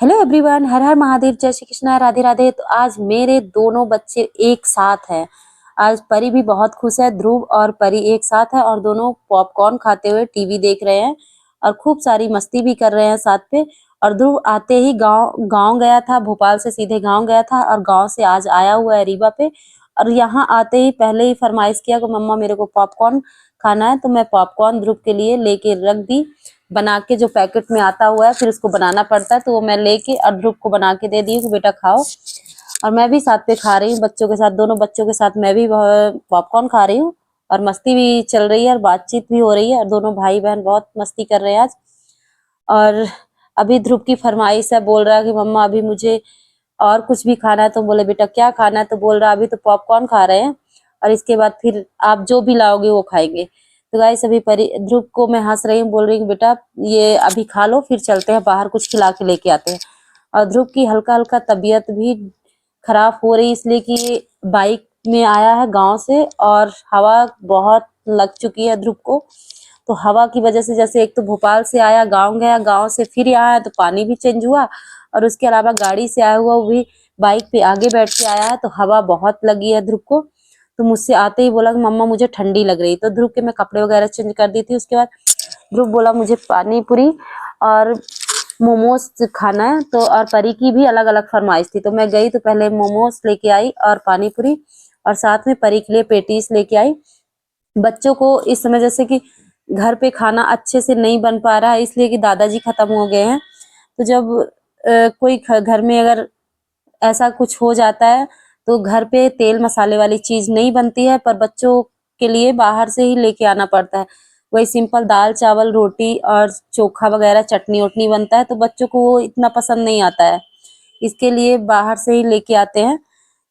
Hello everyone, हर हर महादेव, जय श्री कृष्णा, राधे राधे। तो आज मेरे दोनों बच्चे एक साथ हैं। आज परी भी बहुत खुश है। ध्रुव और परी एक साथ है और दोनों पॉपकॉर्न खाते हुए टीवी देख रहे हैं और खूब सारी मस्ती भी कर रहे हैं साथ पे। और ध्रुव आते ही गांव गांव गया था, भोपाल से सीधे गांव गया था और गांव से आज आया हुआ है रीवा पे। और यहाँ आते ही पहले ही फरमाइश किया कि मम्मा मेरे को पॉपकॉर्न खाना है। तो मैं पॉपकॉर्न ध्रुव के लिए लेके रख दी, बना के, जो पैकेट में आता हुआ है, फिर उसको बनाना पड़ता है, तो वो मैं लेके और ध्रुव को बना के दे दी कि बेटा खाओ। और मैं भी साथ पे खा रही हूँ बच्चों के साथ, दोनों बच्चों के साथ मैं भी पॉपकॉर्न खा रही हूँ। और मस्ती भी चल रही है और बातचीत भी हो रही है और दोनों भाई बहन बहुत मस्ती कर रहे हैं आज। और अभी ध्रुव की फरमाइश है, बोल रहा है कि मम्मा अभी मुझे और कुछ भी खाना है। तो बोले बेटा क्या खाना है? तो बोल रहा अभी तो पॉपकॉर्न खा रहे हैं और इसके बाद फिर आप जो भी लाओगे वो खाएंगे। तो गाइस अभी ध्रुव को मैं हंस रही हूँ, बोल रही हूँ बेटा ये अभी खा लो, फिर चलते हैं बाहर, कुछ खिला के लेके आते हैं। और ध्रुव की हल्का हल्का तबीयत भी खराब हो रही, इसलिए कि बाइक में आया है गांव से और हवा बहुत लग चुकी है ध्रुव को। तो हवा की वजह से, जैसे एक तो भोपाल से आया, गांव गया, गांव से फिर यहाँ आया तो पानी भी चेंज हुआ और उसके अलावा गाड़ी से आया हुआ वो भी बाइक पे आगे बैठ के आया है, तो हवा बहुत लगी है ध्रुव को। तो मुझसे आते ही बोला कि मम्मा मुझे ठंडी लग रही। तो ध्रुव के मैं कपड़े वगैरह चेंज कर दी थी। उसके बाद ध्रुव बोला मुझे पानी पूरी और मोमोज खाना है। तो और परी की भी अलग अलग फरमाइश थी, तो मैं गई तो पहले मोमोज लेके आई और पानी पूरी, और साथ में परी के लिए पेटीज लेके आई। बच्चों को इस समय जैसे कि घर पे खाना अच्छे से नहीं बन पा रहा है, इसलिए कि दादाजी खत्म हो गए हैं। तो जब कोई घर में अगर ऐसा कुछ हो जाता है तो घर पे तेल मसाले वाली चीज नहीं बनती है, पर बच्चों के लिए बाहर से ही लेके आना पड़ता है। वही सिंपल दाल चावल रोटी और चोखा वगैरह चटनी वटनी बनता है, तो बच्चों को वो इतना पसंद नहीं आता है, इसके लिए बाहर से ही लेके आते हैं।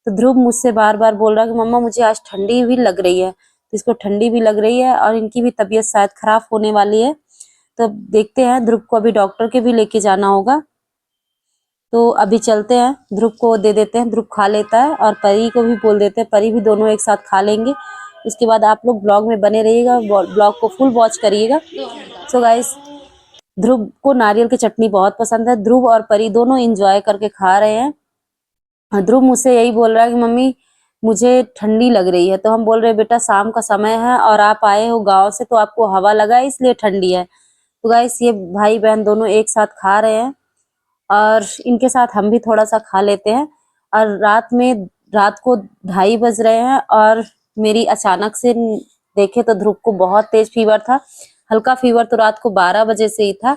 तो ध्रुव मुझसे बार बार बोल रहा है कि मम्मा मुझे आज ठंडी भी लग रही है। तो इसको ठंडी भी लग रही है और इनकी भी तबीयत शायद खराब होने वाली है। तो देखते हैं, ध्रुव को अभी डॉक्टर के भी लेके जाना होगा। तो अभी चलते हैं, ध्रुव को दे देते हैं, ध्रुव खा लेता है और परी को भी बोल देते हैं, परी भी दोनों एक साथ खा लेंगे। उसके बाद आप लोग ब्लॉग में बने रहिएगा, ब्लॉग को फुल वॉच करिएगा। सो गाइस, ध्रुव को नारियल की चटनी बहुत पसंद है। ध्रुव और परी दोनों इंजॉय करके खा रहे हैं। ध्रुव मुझसे यही बोल रहा है कि मम्मी मुझे ठंडी लग रही है। तो हम बोल रहे हैं बेटा शाम का समय है और आप आए हो गांव से, तो आपको हवा लगा है इसलिए ठंडी है। तो गाइस ये भाई बहन दोनों एक साथ खा रहे हैं और इनके साथ हम भी थोड़ा सा खा लेते हैं। और रात को 2:30 बज रहे हैं और मेरी अचानक से देखे तो ध्रुव को बहुत तेज फीवर था। हल्का फीवर तो रात को 12 बजे से ही था,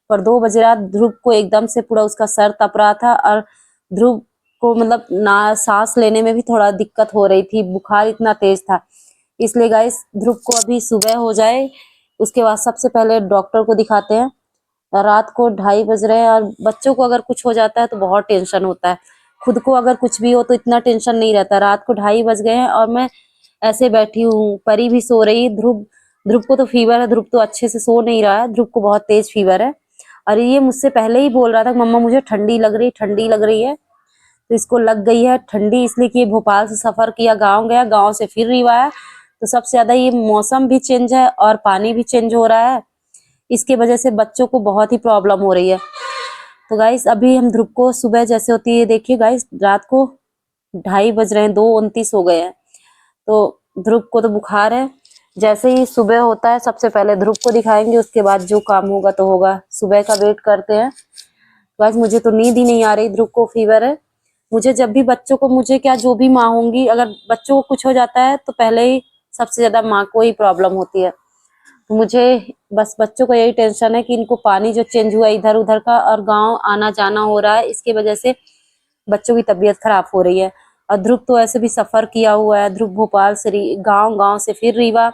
पर 2 बजे रात ध्रुव को एकदम से पूरा उसका सर तप रहा था और ध्रुव को मतलब ना सांस लेने में भी थोड़ा दिक्कत हो रही थी, बुखार इतना तेज था। इसलिए गाइस ध्रुव को अभी सुबह हो जाए उसके बाद सबसे पहले डॉक्टर को दिखाते हैं। रात को 2:30 बज रहे हैं और बच्चों को अगर कुछ हो जाता है तो बहुत टेंशन होता है, खुद को अगर कुछ भी हो तो इतना टेंशन नहीं रहता। रात को 2:30 बज गए हैं और मैं ऐसे बैठी हूँ, परी भी सो रही। ध्रुव ध्रुव को तो फीवर है, ध्रुव तो अच्छे से सो नहीं रहा है, ध्रुव को बहुत तेज फीवर है। और ये मुझसे पहले ही बोल रहा था मम्मा मुझे ठंडी लग रही, ठंडी लग रही है। तो इसको लग गई है ठंडी, इसलिए कि भोपाल से सफर किया, गाँव गया, गाँव से फिर रीवा आया। तो सबसे ज्यादा ये मौसम भी चेंज है और पानी भी चेंज हो रहा है, इसके वजह से बच्चों को बहुत ही प्रॉब्लम हो रही है। तो गाइस अभी हम ध्रुव को सुबह जैसे होती है, देखिए गाइस रात को 2:30 बज रहे हैं, 2:29 हो गए हैं। तो ध्रुव को तो बुखार है। जैसे ही सुबह होता है सबसे पहले ध्रुव को दिखाएंगे, उसके बाद जो काम होगा तो होगा। सुबह का वेट करते हैं। गाइस मुझे तो नींद ही नहीं आ रही, ध्रुव को फीवर है। मुझे जब भी बच्चों को, मुझे क्या जो भी माँ होंगी, अगर बच्चों को कुछ हो जाता है तो पहले ही सबसे ज्यादा माँ को ही प्रॉब्लम होती है। तो मुझे बस बच्चों को यही टेंशन है कि इनको पानी जो चेंज हुआ इधर उधर का और गांव आना जाना हो रहा है, इसके वजह से बच्चों की तबीयत खराब हो रही है। और ध्रुव तो ऐसे भी सफर किया हुआ है, ध्रुव भोपाल से गांव, गांव से फिर रीवा,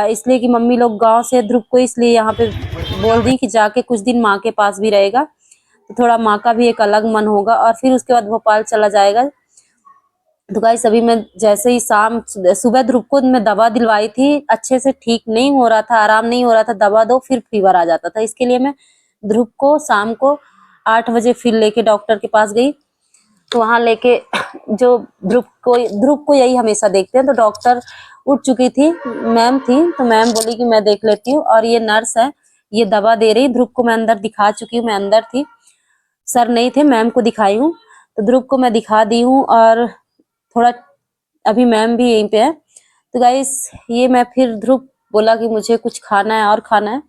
इसलिए कि मम्मी लोग गांव से ध्रुव को इसलिए यहाँ पे बोल दी कि जाके कुछ दिन माँ के पास भी रहेगा, तो थोड़ा माँ का भी एक अलग मन होगा और फिर उसके बाद भोपाल चला जाएगा। तो गाइस अभी मैं जैसे ही सुबह ध्रुव को मैं दवा दिलवाई थी, अच्छे से ठीक नहीं हो रहा था, आराम नहीं हो रहा था, दवा दो फिर फीवर आ जाता था, इसके लिए मैं ध्रुव को शाम को 8 बजे फिर लेके डॉक्टर के पास गई। तो वहां लेके जो ध्रुव को यही हमेशा देखते हैं, तो डॉक्टर उठ चुकी थी, मैम थी, तो मैम बोली कि मैं देख लेती हूँ और ये नर्स है, ये दवा दे रही। ध्रुव को मैं अंदर दिखा चुकी हूँ, मैं अंदर थी। सर नहीं थे, मैम को दिखाई हूँ, तो ध्रुव को मैं दिखा दी हूँ और थोड़ा अभी मैम भी यहीं पे है। तो गाइस ये मैं फिर ध्रुव बोला कि मुझे कुछ खाना है और खाना है।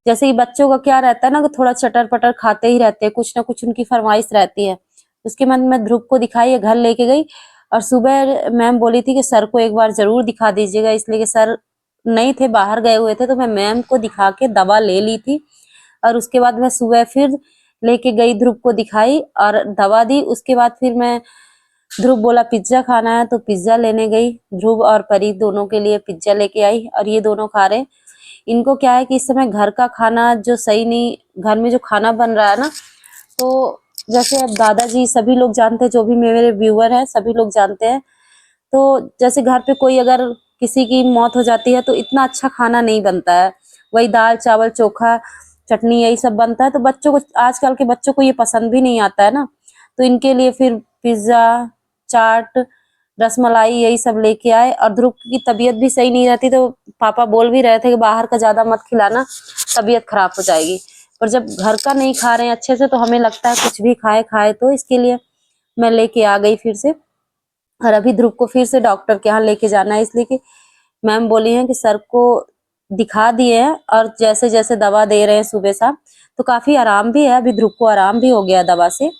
जैसे ही बच्चों का क्या रहता है ना कि थोड़ा चटर पटर खाते ही रहते हैं, कुछ ना कुछ उनकी फरमाइश रहती है। उसके बाद मैं ध्रुव को दिखाई, घर लेके गई और सुबह मैम बोली थी कि सर को एक बार जरूर दिखा दीजिएगा, इसलिए कि सर नहीं थे, बाहर गए हुए थे, तो मैं मैम को दिखा के दवा ले ली थी। और उसके बाद मैं सुबह फिर लेके गई, ध्रुव को दिखाई और दवा दी। उसके बाद फिर मैं, ध्रुव बोला पिज्जा खाना है तो पिज्जा लेने गई, ध्रुव और परी दोनों के लिए पिज्जा लेके आई और ये दोनों खा रहे। इनको क्या है कि इस समय घर का खाना जो सही नहीं, घर में जो खाना बन रहा है ना, तो जैसे अब दादाजी सभी लोग जानते हैं, जो भी मेरे व्यूअर हैं सभी लोग जानते हैं, तो जैसे घर पे कोई अगर किसी की मौत हो जाती है तो इतना अच्छा खाना नहीं बनता है, वही दाल चावल चोखा चटनी यही सब बनता है। तो बच्चों को, आजकल के बच्चों को ये पसंद भी नहीं आता है ना, तो इनके लिए फिर पिज्जा चाट रसमलाई यही सब लेके आए। और ध्रुव की तबीयत भी सही नहीं रहती, तो पापा बोल भी रहे थे कि बाहर का ज्यादा मत खिलाना, तबीयत खराब हो जाएगी। पर जब घर का नहीं खा रहे हैं अच्छे से तो हमें लगता है कुछ भी खाए खाए, तो इसके लिए मैं लेके आ गई फिर से। और अभी ध्रुव को फिर से डॉक्टर के यहाँ लेके जाना है, इसलिए कि मैम बोली है कि सर को दिखा दिए हैं और जैसे जैसे दवा दे रहे हैं सुबह शाम, तो काफी आराम भी है। अभी ध्रुव को आराम भी हो गया दवा से,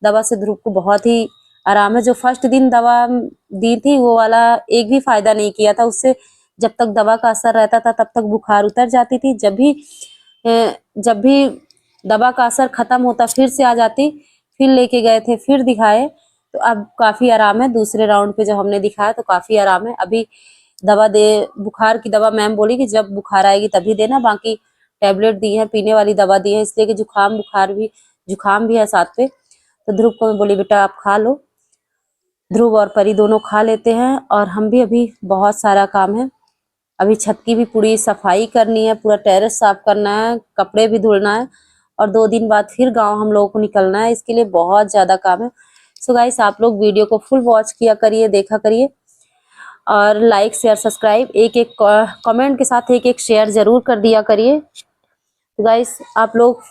दवा से ध्रुव को बहुत ही आराम है। जो फर्स्ट दिन दवा दी थी वो वाला एक भी फायदा नहीं किया था उससे। जब तक दवा का असर रहता था तब तक बुखार उतर जाती थी, जब भी दवा का असर खत्म होता फिर से आ जाती। फिर लेके गए थे, फिर दिखाए, तो अब काफी आराम है। दूसरे राउंड पे जब हमने दिखाया तो काफी आराम है। अभी दवा दे, बुखार की दवा मैम बोली कि जब बुखार आएगी तभी देना, बाकी टेबलेट दी है, पीने वाली दवा दी है, इसलिए कि जुकाम भी है साथ पे। तो ध्रुव को मैं बोली बेटा आप खा लो, ध्रुव और परी दोनों खा लेते हैं। और हम भी, अभी बहुत सारा काम है, अभी छत की भी पूरी सफाई करनी है, पूरा टेरेस साफ करना है, कपड़े भी धुलना है और 2 दिन बाद फिर गांव हम लोगों को निकलना है, इसके लिए बहुत ज्यादा काम है। सो गाइस आप लोग वीडियो को फुल वॉच किया करिए, देखा करिए और लाइक शेयर सब्सक्राइब एक एक कमेंट के साथ एक एक शेयर जरूर कर दिया करिए। तो गाइस आप लोग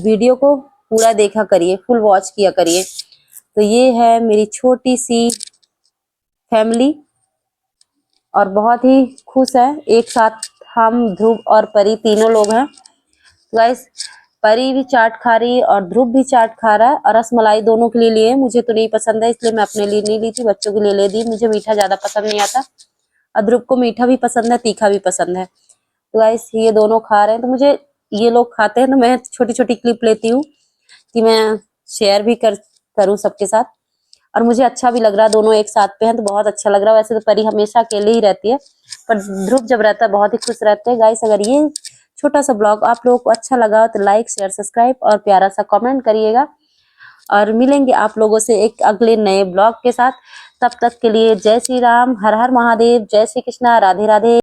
वीडियो को पूरा देखा करिए, फुल वॉच किया करिए। तो ये है मेरी छोटी सी फैमिली और बहुत ही खुश है, एक साथ हम ध्रुव और परी तीनों लोग हैं। गाइस परी भी चाट खा रही है और ध्रुव भी चाट खा रहा है और रसमलाई दोनों के लिए लिए, मुझे तो नहीं पसंद है इसलिए मैं अपने लिए नहीं ली थी, बच्चों के लिए ले दी। मुझे मीठा ज्यादा पसंद नहीं आता और ध्रुव को मीठा भी पसंद है, तीखा भी पसंद है। तो गाइस ये दोनों खा रहे हैं, तो मुझे, ये लोग खाते हैं तो मैं छोटी छोटी क्लिप लेती हूँ कि मैं शेयर भी करूँ सबके साथ। और मुझे अच्छा भी लग रहा है, दोनों एक साथ पे हैं तो बहुत अच्छा लग रहा है। वैसे तो परी हमेशा अकेले ही रहती है, पर ध्रुव जब रहता है बहुत ही खुश रहते हैं। गाइस अगर ये छोटा सा ब्लॉग आप लोगों को अच्छा लगा तो लाइक शेयर सब्सक्राइब और प्यारा सा कमेंट करिएगा। और मिलेंगे आप लोगों से एक अगले नए ब्लॉग के साथ। तब तक के लिए जय श्री राम, हर हर महादेव, जय श्री कृष्णा, राधे राधे।